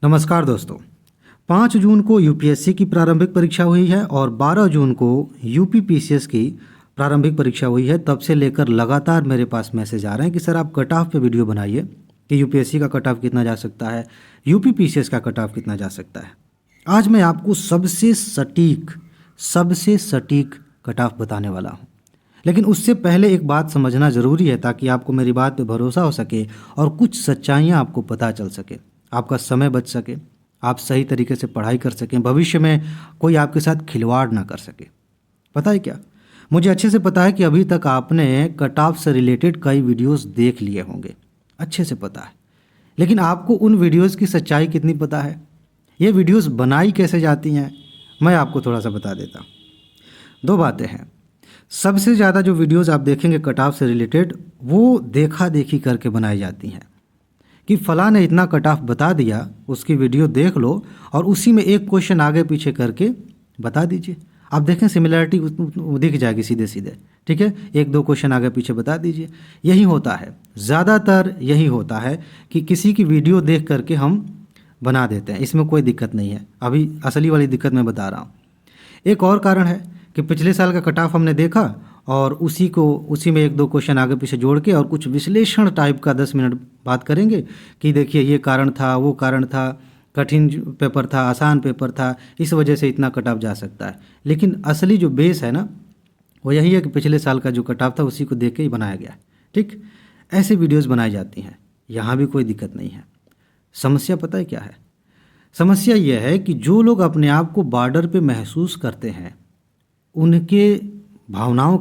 नमस्कार दोस्तों। 5 जून को यूपीएससी की प्रारंभिक परीक्षा हुई है और 12 जून को यूपी पीसीएस की प्रारंभिक परीक्षा हुई है। तब से लेकर लगातार मेरे पास मैसेज आ रहे हैं कि सर आप कट ऑफ पे वीडियो बनाइए कि यूपीएससी का कट ऑफ कितना जा सकता है, यूपी पीसीएस का कट ऑफ कितना जा सकता है। आज मैं आपको सबसे सटीक कट ऑफ बताने वाला हूँ, लेकिन उससे पहले एक बात समझना ज़रूरी है ताकि आपको मेरी बात पे भरोसा हो सके और कुछ सच्चाइयाँ आपको पता चल सके, आपका समय बच सके, आप सही तरीके से पढ़ाई कर सकें, भविष्य में कोई आपके साथ खिलवाड़ ना कर सके। पता है क्या, मुझे अच्छे से पता है कि अभी तक आपने कट ऑफ से रिलेटेड कई वीडियोस देख लिए होंगे, अच्छे से पता है, लेकिन आपको उन वीडियोस की सच्चाई कितनी पता है, ये वीडियोस बनाई कैसे जाती हैं, मैं आपको थोड़ा सा बता देता हूँ। 2 बातें हैं। सबसे ज़्यादा जो वीडियोस आप देखेंगे कट ऑफ से रिलेटेड, वो देखा देखी करके बनाई जाती हैं कि फ़लाँ ने इतना कट ऑफ बता दिया, उसकी वीडियो देख लो और उसी में एक क्वेश्चन आगे पीछे करके बता दीजिए। आप देखें सिमिलरिटी दिख जाएगी सीधे सीधे, ठीक है, 1-2 क्वेश्चन आगे पीछे बता दीजिए। यही होता है, ज़्यादातर यही होता है कि किसी की वीडियो देख करके हम बना देते हैं। इसमें कोई दिक्कत नहीं है, अभी असली वाली दिक्कत मैं बता रहा हूँ। एक और कारण है कि पिछले साल का कट ऑफ हमने देखा और उसी में 1-2 क्वेश्चन आगे पीछे जोड़ के और कुछ विश्लेषण टाइप का 10 मिनट बात करेंगे कि देखिए ये कारण था, वो कारण था, कठिन पेपर था, आसान पेपर था, इस वजह से इतना कट ऑफ जा सकता है। लेकिन असली जो बेस है ना, वो यही है कि पिछले साल का जो कट ऑफ था उसी को देख के ही बनाया गया है। ठीक, ऐसे वीडियोज़ बनाई जाती हैं, यहाँ भी कोई दिक्कत नहीं है। समस्या पता है क्या है? समस्या यह है कि जो लोग अपने आप को बॉर्डर पे महसूस करते हैं, उनकी भावनाओं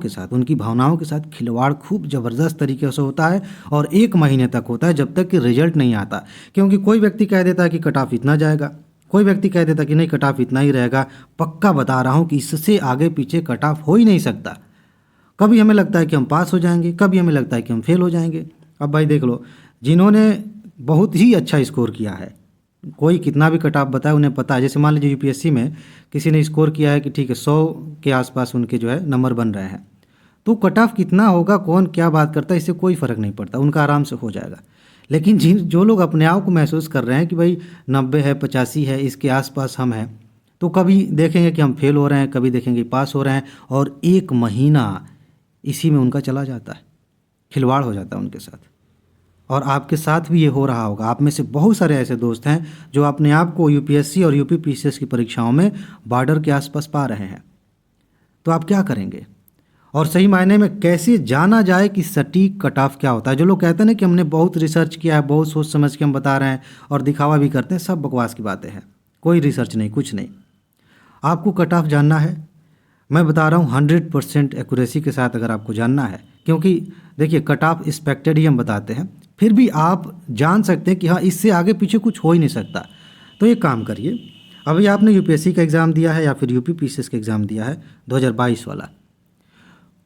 के साथ खिलवाड़ खूब ज़बरदस्त तरीके से होता है और 1 महीने तक होता है, जब तक कि रिजल्ट नहीं आता। क्योंकि कोई व्यक्ति कह देता है कि कट ऑफ इतना जाएगा, कोई व्यक्ति कह देता है कि नहीं कट ऑफ इतना ही रहेगा। पक्का बता रहा हूँ कि इससे आगे पीछे कट ऑफ हो ही नहीं सकता। कभी हमें लगता है कि हम पास हो जाएंगे, कभी हमें लगता है कि हम फेल हो जाएंगे। अब भाई देख लो, जिन्होंने बहुत ही अच्छा स्कोर किया है, कोई कितना भी कट ऑफ बताए उन्हें पता है। जैसे मान लीजिए यूपीएससी में किसी ने स्कोर किया है कि ठीक है 100 के आसपास उनके जो है नंबर बन रहे हैं, तो कट ऑफ कितना होगा, कौन क्या बात करता है, इससे कोई फ़र्क नहीं पड़ता, उनका आराम से हो जाएगा। लेकिन जो लोग अपने आप को महसूस कर रहे हैं कि भाई 90 है, 85 है, इसके आसपास हम हैं, तो कभी देखेंगे कि हम फेल हो रहे हैं, कभी देखेंगे पास हो रहे हैं, और 1 महीना इसी में उनका चला जाता है, खिलवाड़ हो जाता है उनके साथ। और आपके साथ भी ये हो रहा होगा। आप में से बहुत सारे ऐसे दोस्त हैं जो अपने आप को यूपीएससी और यूपी पीसीएस की परीक्षाओं में बॉर्डर के आसपास पा रहे हैं। तो आप क्या करेंगे और सही मायने में कैसे जाना जाए कि सटीक कट ऑफ क्या होता है? जो लोग कहते हैं ना कि हमने बहुत रिसर्च किया है, बहुत सोच समझ के हम बता रहे हैं और दिखावा भी करते हैं, सब बकवास की बातें हैं। कोई रिसर्च नहीं, कुछ नहीं। आपको कट ऑफ जानना है, मैं बता रहा हूँ 100% एक्यूरेसी के साथ अगर आपको जानना है, क्योंकि देखिए कट ऑफ एक्सपेक्टेड ही हम बताते हैं, फिर भी आप जान सकते हैं कि हाँ इससे आगे पीछे कुछ हो ही नहीं सकता। तो एक काम करिए, अभी आपने यूपीएससी का एग्ज़ाम दिया है या फिर यूपी पीसीएस का एग्ज़ाम दिया है 2022 वाला,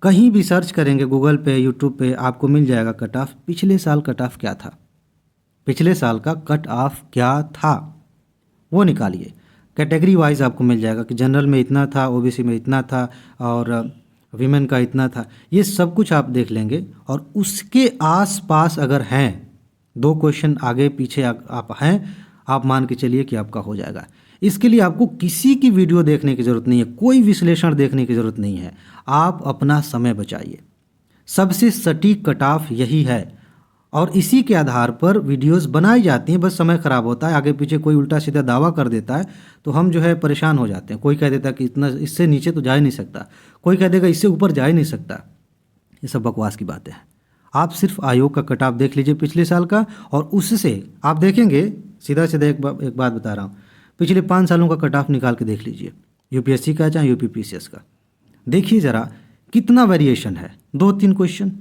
कहीं भी सर्च करेंगे गूगल पे, यूट्यूब पे, आपको मिल जाएगा कट ऑफ। पिछले साल कट ऑफ क्या था, पिछले साल का कट ऑफ क्या था वो निकालिए। कैटेगरी वाइज आपको मिल जाएगा कि जनरल में इतना था, ओबीसी में इतना था और वीमेन का इतना था। ये सब कुछ आप देख लेंगे और उसके आसपास अगर हैं 2 क्वेश्चन आगे पीछे आप हैं, आप मान के चलिए कि आपका हो जाएगा। इसके लिए आपको किसी की वीडियो देखने की ज़रूरत नहीं है, कोई विश्लेषण देखने की ज़रूरत नहीं है। आप अपना समय बचाइए। सबसे सटीक कट ऑफ यही है और इसी के आधार पर वीडियोस बनाई जाती हैं। बस समय ख़राब होता है, आगे पीछे कोई उल्टा सीधा दावा कर देता है तो हम जो है परेशान हो जाते हैं। कोई कह देता है कि इतना इससे नीचे तो जा ही नहीं सकता, कोई कह देगा इससे ऊपर जा ही नहीं सकता। ये सब बकवास की बातें हैं। आप सिर्फ आयोग का कट ऑफ देख लीजिए पिछले साल का, और उससे आप देखेंगे सीधा सीधा एक बात बता रहा हूँ, पिछले 5 सालों का कट ऑफ निकाल के देख लीजिए, यूपीएससी का चाहे यूपी पीसीएस का। देखिए ज़रा कितना वेरिएशन है, 2-3 क्वेश्चन,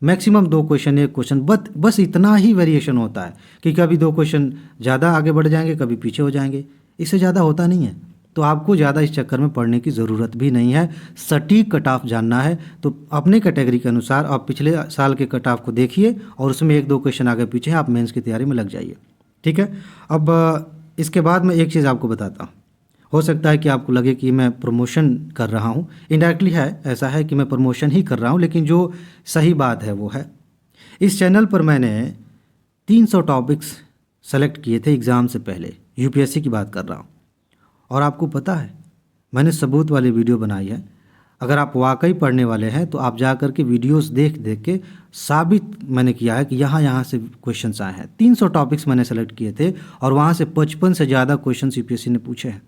मैक्सिमम 2 क्वेश्चन, 1 क्वेश्चन, बस इतना ही वेरिएशन होता है कि कभी 2 क्वेश्चन ज़्यादा आगे बढ़ जाएंगे, कभी पीछे हो जाएंगे, इससे ज़्यादा होता नहीं है। तो आपको ज़्यादा इस चक्कर में पढ़ने की ज़रूरत भी नहीं है। सटीक कट ऑफ जानना है तो अपने कैटेगरी के अनुसार आप पिछले साल के कट ऑफ को देखिए और उसमें 1-2 क्वेश्चन आगे पीछे आप मेंस की तैयारी में लग जाइए, ठीक है। अब इसके बाद मैं एक चीज़ आपको बताता हूँ। हो सकता है कि आपको लगे कि मैं प्रमोशन कर रहा हूँ, इनडायरेक्टली है, ऐसा है कि मैं प्रमोशन ही कर रहा हूँ, लेकिन जो सही बात है वो है, इस चैनल पर मैंने 300 टॉपिक्स सेलेक्ट किए थे एग्ज़ाम से पहले यूपीएससी की बात कर रहा हूँ। और आपको पता है मैंने सबूत वाली वीडियो बनाई है। अगर आप वाकई पढ़ने वाले हैं तो आप जा कर के वीडियोस देख देख के साबित मैंने किया है कि यहाँ से क्वेश्चंस आए हैं। 300 टॉपिक्स मैंने सेलेक्ट किए थे और वहाँ से 55 से ज़्यादा क्वेश्चंस यूपीएससी ने पूछे हैं।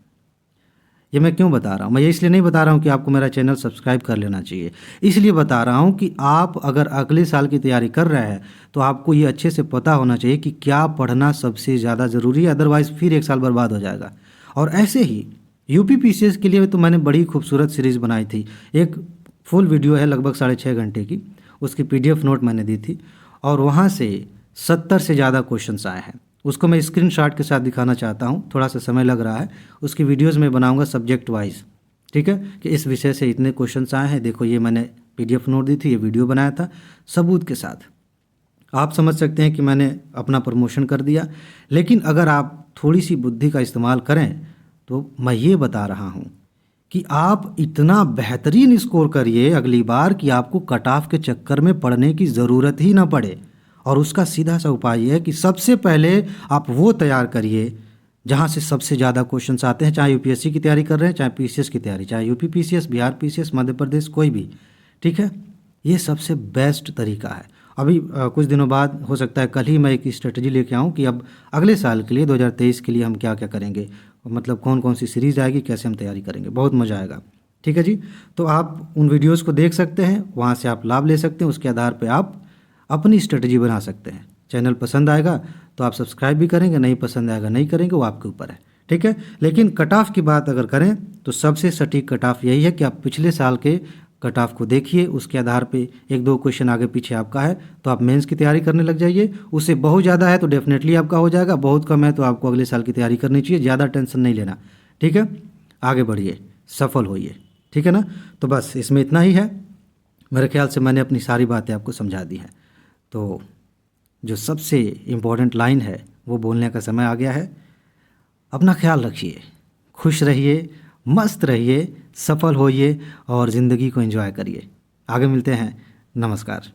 ये मैं क्यों बता रहा हूँ? मैं ये इसलिए नहीं बता रहा हूँ कि आपको मेरा चैनल सब्सक्राइब कर लेना चाहिए, इसलिए बता रहा हूँ कि आप अगर अगले साल की तैयारी कर रहे हैं तो आपको ये अच्छे से पता होना चाहिए कि क्या पढ़ना सबसे ज़्यादा ज़रूरी है, अदरवाइज़ फिर एक साल बर्बाद हो जाएगा। और ऐसे ही यूपी पीसीएस के लिए तो मैंने बड़ी खूबसूरत सीरीज़ बनाई थी। एक फुल वीडियो है लगभग 6.5 घंटे की, उसकी पीडीएफ नोट मैंने दी थी और वहाँ से 70 से ज़्यादा क्वेश्चंस आए हैं। उसको मैं स्क्रीनशॉट के साथ दिखाना चाहता हूँ, थोड़ा सा समय लग रहा है। उसकी वीडियोज़ में बनाऊँगा सब्जेक्ट वाइज, ठीक है, कि इस विषय से इतने क्वेश्चंस आए हैं। देखो ये मैंने पीडीएफ नोट दी थी, ये वीडियो बनाया था सबूत के साथ। आप समझ सकते हैं कि मैंने अपना प्रमोशन कर दिया। लेकिन अगर आप थोड़ी सी बुद्धि का इस्तेमाल करें तो मैं ये बता रहा हूँ कि आप इतना बेहतरीन स्कोर करिए अगली बार कि आपको कट ऑफ के चक्कर में पढ़ने की ज़रूरत ही ना पड़े। और उसका सीधा सा उपाय ये है कि सबसे पहले आप वो तैयार करिए जहाँ से सबसे ज़्यादा क्वेश्चंस आते हैं, चाहे यूपीएससी की तैयारी कर रहे हैं, चाहे पीसीएस की तैयारी, चाहे UP PCS, Bihar PCS, Madhya Pradesh, कोई भी, ठीक है। ये सबसे बेस्ट तरीका है। अभी कुछ दिनों बाद हो सकता है कल ही मैं एक स्ट्रेटजी लेके आऊँ कि अब अगले साल के लिए 2023 के लिए हम क्या क्या करेंगे, मतलब कौन कौन सी सीरीज़ आएगी, कैसे हम तैयारी करेंगे, बहुत मज़ा आएगा, ठीक है जी। तो आप उन वीडियोस को देख सकते हैं, वहाँ से आप लाभ ले सकते हैं, उसके आधार पे आप अपनी स्ट्रेटजी बना सकते हैं। चैनल पसंद आएगा तो आप सब्सक्राइब भी करेंगे, नहीं पसंद आएगा नहीं करेंगे, वो आपके ऊपर है, ठीक है। लेकिन कट ऑफ की बात अगर करें तो सबसे सटीक कट ऑफ यही है कि आप पिछले साल के कट ऑफ को देखिए, उसके आधार पे 1-2 क्वेश्चन आगे पीछे आपका है तो आप मेंस की तैयारी करने लग जाइए। उससे बहुत ज़्यादा है तो डेफिनेटली आपका हो जाएगा, बहुत कम है तो आपको अगले साल की तैयारी करनी चाहिए। ज़्यादा टेंशन नहीं लेना, ठीक है। आगे बढ़िए, सफल होइए, ठीक है ना। तो बस इसमें इतना ही है। मेरे ख्याल से मैंने अपनी सारी बातें आपको समझा दी हैं। तो जो सबसे इम्पोर्टेंट लाइन है वो बोलने का समय आ गया है। अपना ख्याल रखिए, खुश रहिए, मस्त रहिए, सफल होइए और ज़िंदगी को एंजॉय करिए। आगे मिलते हैं, नमस्कार।